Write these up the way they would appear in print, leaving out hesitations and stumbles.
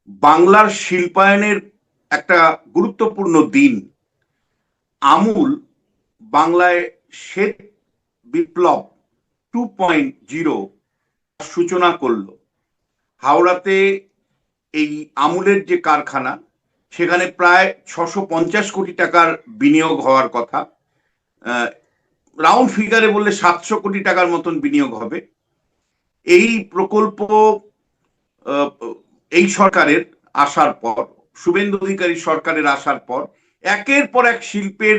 বাংলার শিল্পায়নের একটা গুরুত্বপূর্ণ দিন। আমূল বাংলায় শ্বেত বিপ্লব 2.0 সূচনা করলো। হাওড়াতে এই আমূলের যে কারখানা, সেখানে প্রায় 650 কোটি টাকার বিনিয়োগ হওয়ার কথা। রাউন্ড ফিগারে বললে 700 কোটি টাকার মতন বিনিয়োগ হবে। এই প্রকল্প এই সরকারের আসার পর, শুভেন্দু অধিকারী সরকারের আসার পর একের পর এক শিল্পের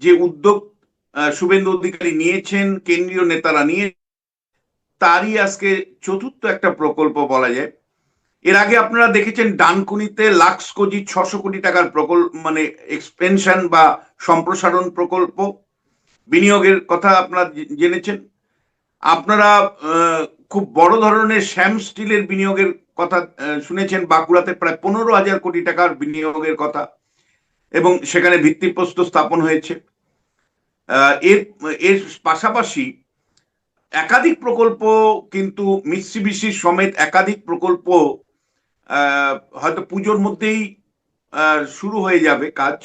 যে উদ্যোগ শুভেন্দু অধিকারী নিয়েছেন, কেন্দ্রীয় নেতারা নিয়ে, তারই আজকে চতুর্থ একটা প্রকল্প বলা যায়। এর আগে আপনারা দেখেছেন ডানকুনিতে লাক্সকোজি 600 কোটি টাকার প্রকল্প, মানে এক্সপেনশন বা সম্প্রসারণ প্রকল্প বিনিয়োগের কথা আপনারা জেনেছেন। আপনারা খুব বড় ধরনের শ্যাম স্টিলের বিনিয়োগের কথা শুনেছেন, বাঁকুড়াতে প্রায় 15,000 কোটি টাকার বিনিয়োগের কথা, এবং সেখানে ভিত্তিপ্রস্তর স্থাপন হয়েছে। এর এর পাশাপাশি একাধিক প্রকল্প, কিন্তু মিৎসুবিশি সমেত একাধিক প্রকল্প হয়তো পুজোর মধ্যেই শুরু হয়ে যাবে কাজ।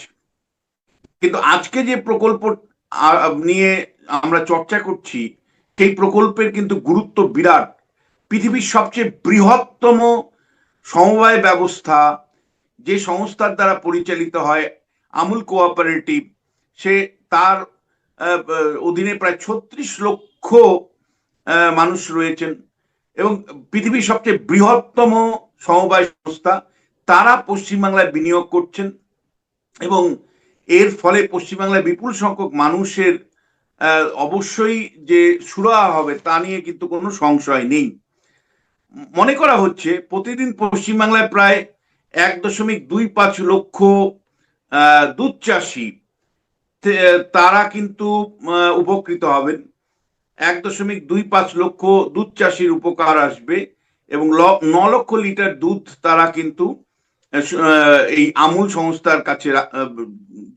কিন্তু আজকে যে প্রকল্প নিয়ে আমরা চর্চা করছি, সেই প্রকল্পের কিন্তু গুরুত্ব বিরাট। পৃথিবীর সবচেয়ে বৃহত্তম সমবায় ব্যবস্থা যে সংস্থার দ্বারা পরিচালিত হয়, আমুল কোঅপারেটিভ, সে তার অধীনে প্রায় 36 লক্ষ মানুষ রয়েছেন, এবং পৃথিবীর সবচেয়ে বৃহত্তম সমবায় সংস্থা, তারা পশ্চিমবাংলায় বিনিয়োগ করছেন, এবং এর ফলে পশ্চিমবাংলায় বিপুল সংখ্যক মানুষের অবশ্যই যে সুরাহা হবে তা নিয়ে কিন্তু কোনো সংশয় নেই। মনে করা হচ্ছে প্রতিদিন পশ্চিমবাংলায় প্রায় 1.25 লক্ষ দুধ চাষি, তারা কিন্তু উপকৃত হবেন। 1.25 লক্ষ দুধ চাষির উপকার আসবে, এবং 9 লক্ষ লিটার দুধ তারা কিন্তু এই আমুল সংস্থার কাছে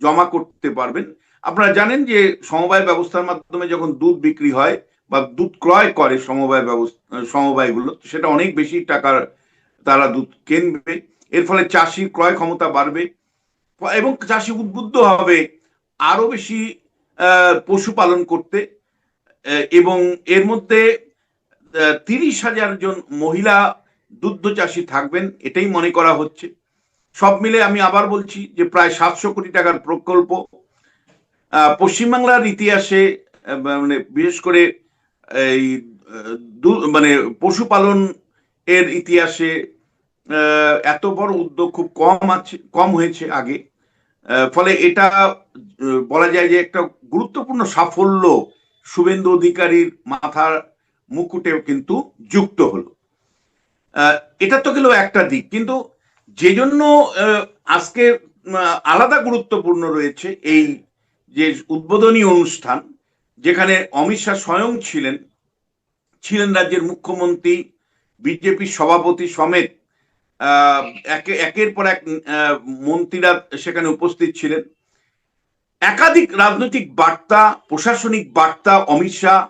জমা করতে পারবেন। আপনারা জানেন যে সমবায় ব্যবস্থার মাধ্যমে যখন দুধ বিক্রি হয় বা দুধ ক্রয় করে সমবায়গুলো, সেটা অনেক বেশি টাকার তারা দুধ কিনবে। এর ফলে চাষির ক্রয় ক্ষমতা বাড়বে, এবং চাষি উদ্বুদ্ধ হবে আরো বেশি পশুপালন করতে। এবং এর মধ্যে 30,000 জন মহিলা দুগ্ধ চাষী থাকবেন, এটাই মনে করা হচ্ছে। সব মিলে আমি আবার বলছি যে প্রায় 700 কোটি টাকার প্রকল্প। পশ্চিমবাংলার ইতিহাসে, মানে বিশেষ করে এই মানে পশুপালন এর ইতিহাসে এত বড় উদ্যোগ খুব কম হয়েছে আগে। ফলে এটা বলা যায় যে একটা গুরুত্বপূর্ণ সাফল্য শুভেন্দু অধিকারীর মাথার মুকুটেও কিন্তু যুক্ত হলো। এটা তো গেল একটা দিক, কিন্তু যে জন্য আজকে আলাদা গুরুত্বপূর্ণ রয়েছে এই যে উদ্বোধনী অনুষ্ঠান, যেখানে অমিত শাহ স্বয়ং ছিলেন রাজ্যের মুখ্যমন্ত্রী, বিজেপি সভাপতি সমেত একের পর এক মন্ত্রীরা সেখানে উপস্থিত ছিলেন। একাধিক রাজনৈতিক বার্তা, প্রশাসনিক বার্তা অমিত শাহ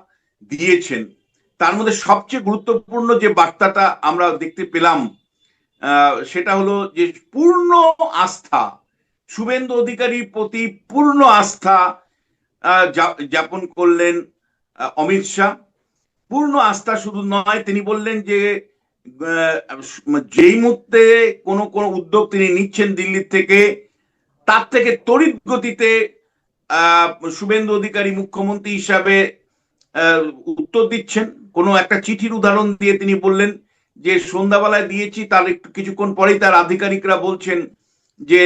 দিয়েছেন। তার মধ্যে সবচেয়ে গুরুত্বপূর্ণ যে বার্তাটা আমরা দেখতে পেলাম, সেটা হলো যে পূর্ণ আস্থা, শুভেন্দু অধিকারীর প্রতি পূর্ণ আস্থা যাপন করলেন অমিত শাহ। পূর্ণ আস্থা শুধু নয়, তিনি বললেন যে যেই মুহূর্তে কোনো উদ্যোগ তিনি নিচ্ছেন দিল্লির থেকে, তার থেকে তড়িৎ গতিতে শুভেন্দু অধিকারী মুখ্যমন্ত্রী হিসাবে উত্তর দিচ্ছেন। কোনো একটা চিঠির উদাহরণ দিয়ে তিনি বললেন যে সন্ধ্যাবেলায় দিয়েছি, তার একটু কিছুক্ষণ পরেই তার আধিকারিকরা বলছেন যে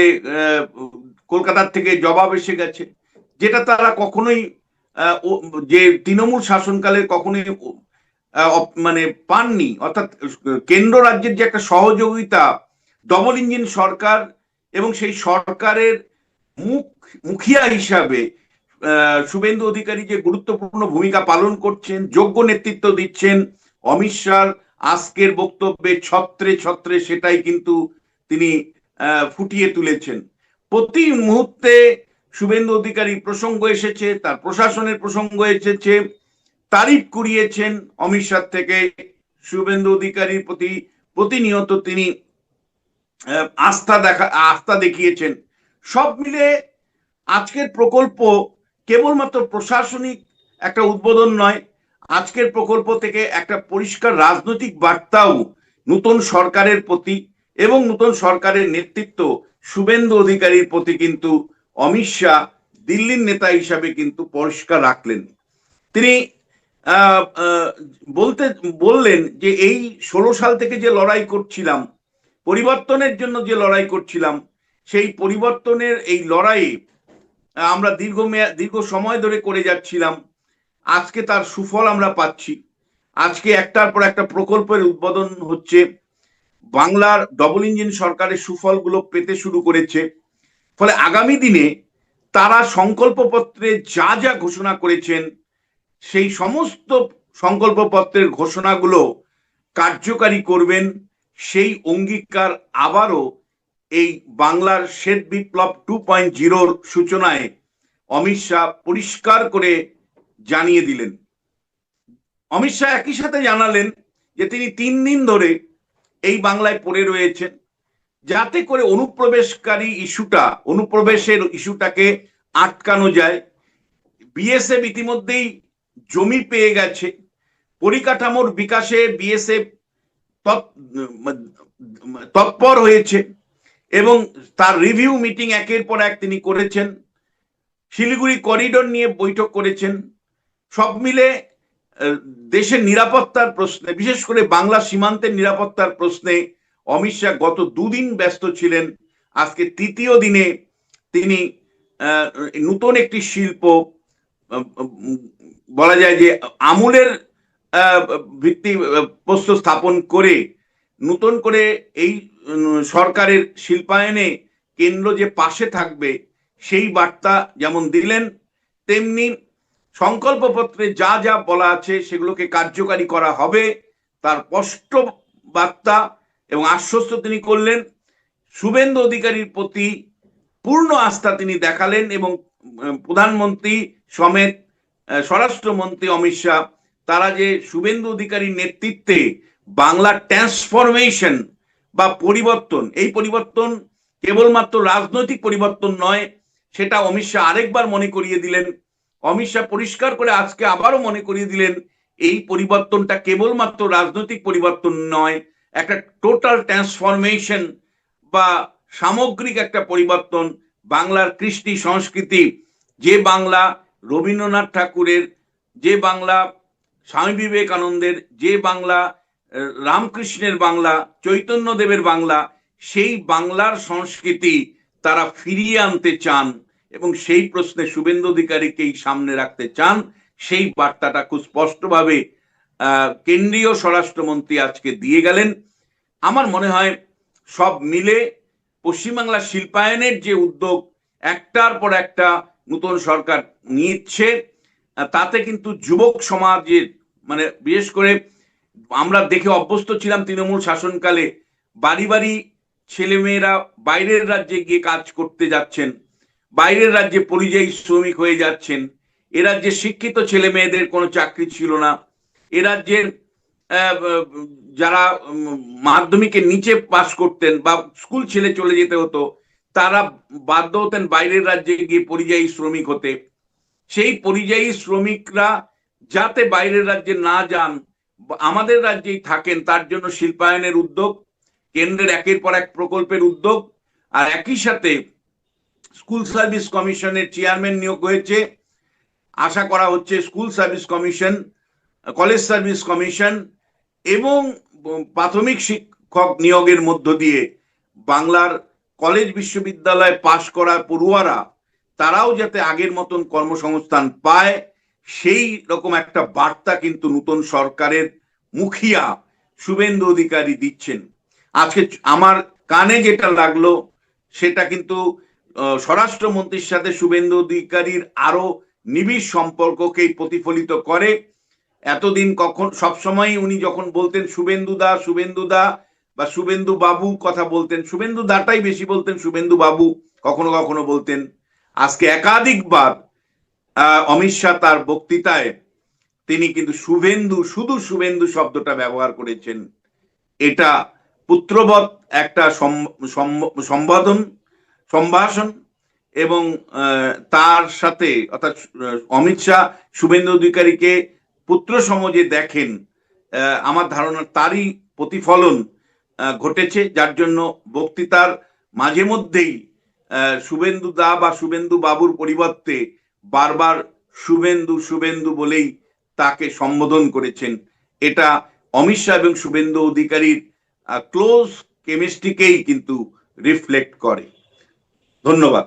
কলকাতার থেকে জবাব এসে গেছে, যেটা তারা কখনোই যে তৃণমূল শাসনকালে কখনোই মানে পাননি। অর্থাৎ কেন্দ্র রাজ্যের যে একটা সহযোগিতা, ডবল ইঞ্জিন সরকার, এবং সেই সরকারের মুখিয়া হিসাবে শুভেন্দু অধিকারী যে গুরুত্বপূর্ণ ভূমিকা পালন করছেন, যোগ্য নেতৃত্ব দিচ্ছেন, অমিত শাহ আজকের বক্তব্যে ছত্রে ছত্রে সেটাই কিন্তু তিনি ফুটিয়ে তুলেছেন। প্রতি মুহূর্তে শুভেন্দু অধিকারী প্রসঙ্গ এসেছে, তার প্রশাসনের প্রসঙ্গ এসেছে, তারিফ কুড়িয়েছেন অমিত শাহ থেকে। শুভেন্দু অধিকারীর প্রতি প্রতিনিয়ত তিনি আস্থা দেখিয়েছেন। সব মিলে আজকের প্রকল্প কেবলমাত্র প্রশাসনিক একটা উদ্বোধন নয়, আজকের প্রকল্প থেকে একটা পরিষ্কার রাজনৈতিক বার্তাও নতুন সরকারের প্রতি এবং নতুন সরকারের নেতৃত্ব শুভেন্দু অধিকারীর প্রতি কিন্তু অমিত শাহ দিল্লির নেতা হিসাবে কিন্তু পরিষ্কার রাখলেন। তিনি বললেন যে এই 16 সাল থেকে যে লড়াই করছিলাম, পরিবর্তনের জন্য যে লড়াই করছিলাম, সেই পরিবর্তনের এই লড়াইয়ে আমরা দীর্ঘ সময় ধরে করে যাচ্ছিলাম, আজকে তার সুফল আমরা পাচ্ছি। আজকে একটার পর একটা প্রকল্পের উদ্বোধন হচ্ছে, বাংলার ডবল ইঞ্জিন সরকারের সুফলগুলো পেতে শুরু করেছে। ফলে আগামী দিনে তারা সংকল্পপত্রে যা যা ঘোষণা করেছেন, সেই সমস্ত সংকল্পপত্রের ঘোষণাগুলো কার্যকারী করবেন, সেই অঙ্গীকার আবারও এই বাংলার শ্বেত বিপ্লব 2.0 সূচনায় অমিত শাহ পরিষ্কার করে জানিয়ে দিলেন। অমিত শাহ একই সাথে জানালেন যে তিনি 3 দিন ধরে এই বাংলায় পড়ে রয়েছেন, যাতে করে অনুপ্রবেশের ইস্যুটাকে আটকানো যায়। বিএসএফ ইতিমধ্যেই জমি পেয়ে গেছে, পরিকাঠামোর বিকাশে বিএসএফ তৎপর হয়েছে এবং তার রিভিউ মিটিং একের পর এক তিনি করেছেন। শিলিগুড়ি করিডোর নিয়ে বৈঠক করেছেন। সব মিলে দেশের নিরাপত্তার প্রশ্নে, বিশেষ করে বাংলা সীমান্তের নিরাপত্তার প্রশ্নে অমিত শাহ গত 2 দিন ব্যস্ত ছিলেন। আজকে 3য় দিনে তিনি নতুন একটি শিল্প, বলা যায় যে আমূলের ভিত্তি প্রস্তর স্থাপন করে নতুন করে এই সরকারের শিল্পায়নে কেন্দ্র যে পাশে থাকবে সেই বার্তা যেমন দিলেন, তেমনি সংকল্পপত্রে যা যা বলা আছে সেগুলোকে কার্যকারী করা হবে তার স্পষ্ট বার্তা এবং আশ্বস্ত তিনি করলেন। শুভেন্দু অধিকারীর প্রতি পূর্ণ আস্থা তিনি দেখালেন এবং প্রধানমন্ত্রী সমেত স্বরাষ্ট্রমন্ত্রী অমিত শাহ তারা যে শুভেন্দু অধিকারীর নেতৃত্বে বাংলা ট্রান্সফরমেশন বা পরিবর্তন, এই পরিবর্তন কেবলমাত্র রাজনৈতিক পরিবর্তন নয়, সেটা অমিত শাহ আরেকবার মনে করিয়ে দিলেন। অমিত শাহ পরিষ্কার করে আজকে আবারও মনে করিয়ে দিলেন এই পরিবর্তনটা কেবলমাত্র রাজনৈতিক পরিবর্তন নয়, একটা টোটাল ট্রান্সফরমেশন বা সামগ্রিক একটা পরিবর্তন। বাংলার কৃষ্টি সংস্কৃতি, যে বাংলা রবীন্দ্রনাথ ঠাকুরের, যে বাংলা স্বামী বিবেকানন্দের, যে বাংলা রামকৃষ্ণের বাংলা, চৈতন্যদেবের বাংলা, সেই বাংলার সংস্কৃতি তারা ফিরিয়ে আনতে চান এবং সেই প্রশ্নে শুভেন্দু অধিকারীকেই সামনে রাখতে চান। সেই বার্তাটা খুব স্পষ্টভাবে কেন্দ্রীয় স্বরাষ্ট্রমন্ত্রী আজকে দিয়ে গেলেন। আমার মনে হয় সব মিলে পশ্চিমবাংলা শিল্পায়নের যে উদ্যোগ একটার পর একটা নতুন সরকার নিচ্ছে, তাতে কিন্তু যুবক সমাজের, মানে বিশেষ করে আমরা দেখে অভ্যস্ত ছিলাম তৃণমূল শাসনকালে বাড়ি বাড়ি ছেলেমেয়েরা বাইরের রাজ্যে গিয়ে কাজ করতে যাচ্ছেন, বাইরের রাজ্যে পরিযায়ী শ্রমিক হয়ে যাচ্ছেন। এ রাজ্যে শিক্ষিত ছেলে মেয়েদের কোনো চাকরি ছিল না। এ রাজ্যের যারা মাধ্যমিকের নিচে পাশ করতেন বা স্কুল ছেড়ে চলে যেতে হতো, তারা বাধ্য হতেন বাইরের রাজ্যে গিয়ে পরিযায়ী শ্রমিক হতে। সেই পরিযায়ী শ্রমিকরা যাতে বাইরের রাজ্যে না যান, আমাদের রাজ্যেই থাকেন, তার জন্য শিল্পায়নের উদ্যোগ, কেন্দ্রের একের পর এক প্রকল্পের উদ্যোগ। আর একই সাথে স্কুল সার্ভিস কমিশনের চেয়ারম্যান নিয়োগ হয়েছে। আশা করা হচ্ছে school service commission, college service commission এবং প্রাথমিক শিক্ষক নিয়োগের মধ্য দিয়ে বাংলার কলেজ বিশ্ববিদ্যালয় পাশ করা পড়ুয়ারা তারাও যাতে আগের মতন কর্মসংস্থান পায়, সেই রকম একটা বার্তা কিন্তু নতুন সরকারের মুখিয়া শুভেন্দু অধিকারী দিচ্ছেন। আজকে আমার কানে যেটা লাগলো সেটা কিন্তু স্বরাষ্ট্রমন্ত্রীর সাথে শুভেন্দু অধিকারীর আরো নিবিড় সম্পর্ককেই প্রতিফলিত করে। এতদিন সবসময় উনি যখন বলতেন শুভেন্দু দা বা শুভেন্দু বাবু কথা বলতেন, শুভেন্দু দাটাই বেশি বলতেন, শুভেন্দু বাবু কখনো কখনো বলতেন। আজকে একাধিকবার অমিত শাহ তার বক্তৃতায় তিনি কিন্তু শুধু শুভেন্দু শব্দটা ব্যবহার করেছেন। এটা পুত্রবৎ একটা সম্ভাষণ এবং তার সাথে অর্থাৎ অমিত শাহ শুভেন্দু অধিকারীকে পুত্র সমাজে দেখেন, আমার ধারণা তারই প্রতিফলন ঘটেছে, যার জন্য বক্তৃতার মাঝে মধ্যেই শুভেন্দু দা বা শুভেন্দু বাবুর পরিবর্তে বারবার শুভেন্দু শুভেন্দু বলেই তাকে সম্বোধন করেছেন। এটা অমিত শাহ এবং শুভেন্দু অধিকারীর ক্লোজ কেমিস্ট্রিকেই কিন্তু রিফ্লেক্ট করে। ধন্যবাদ।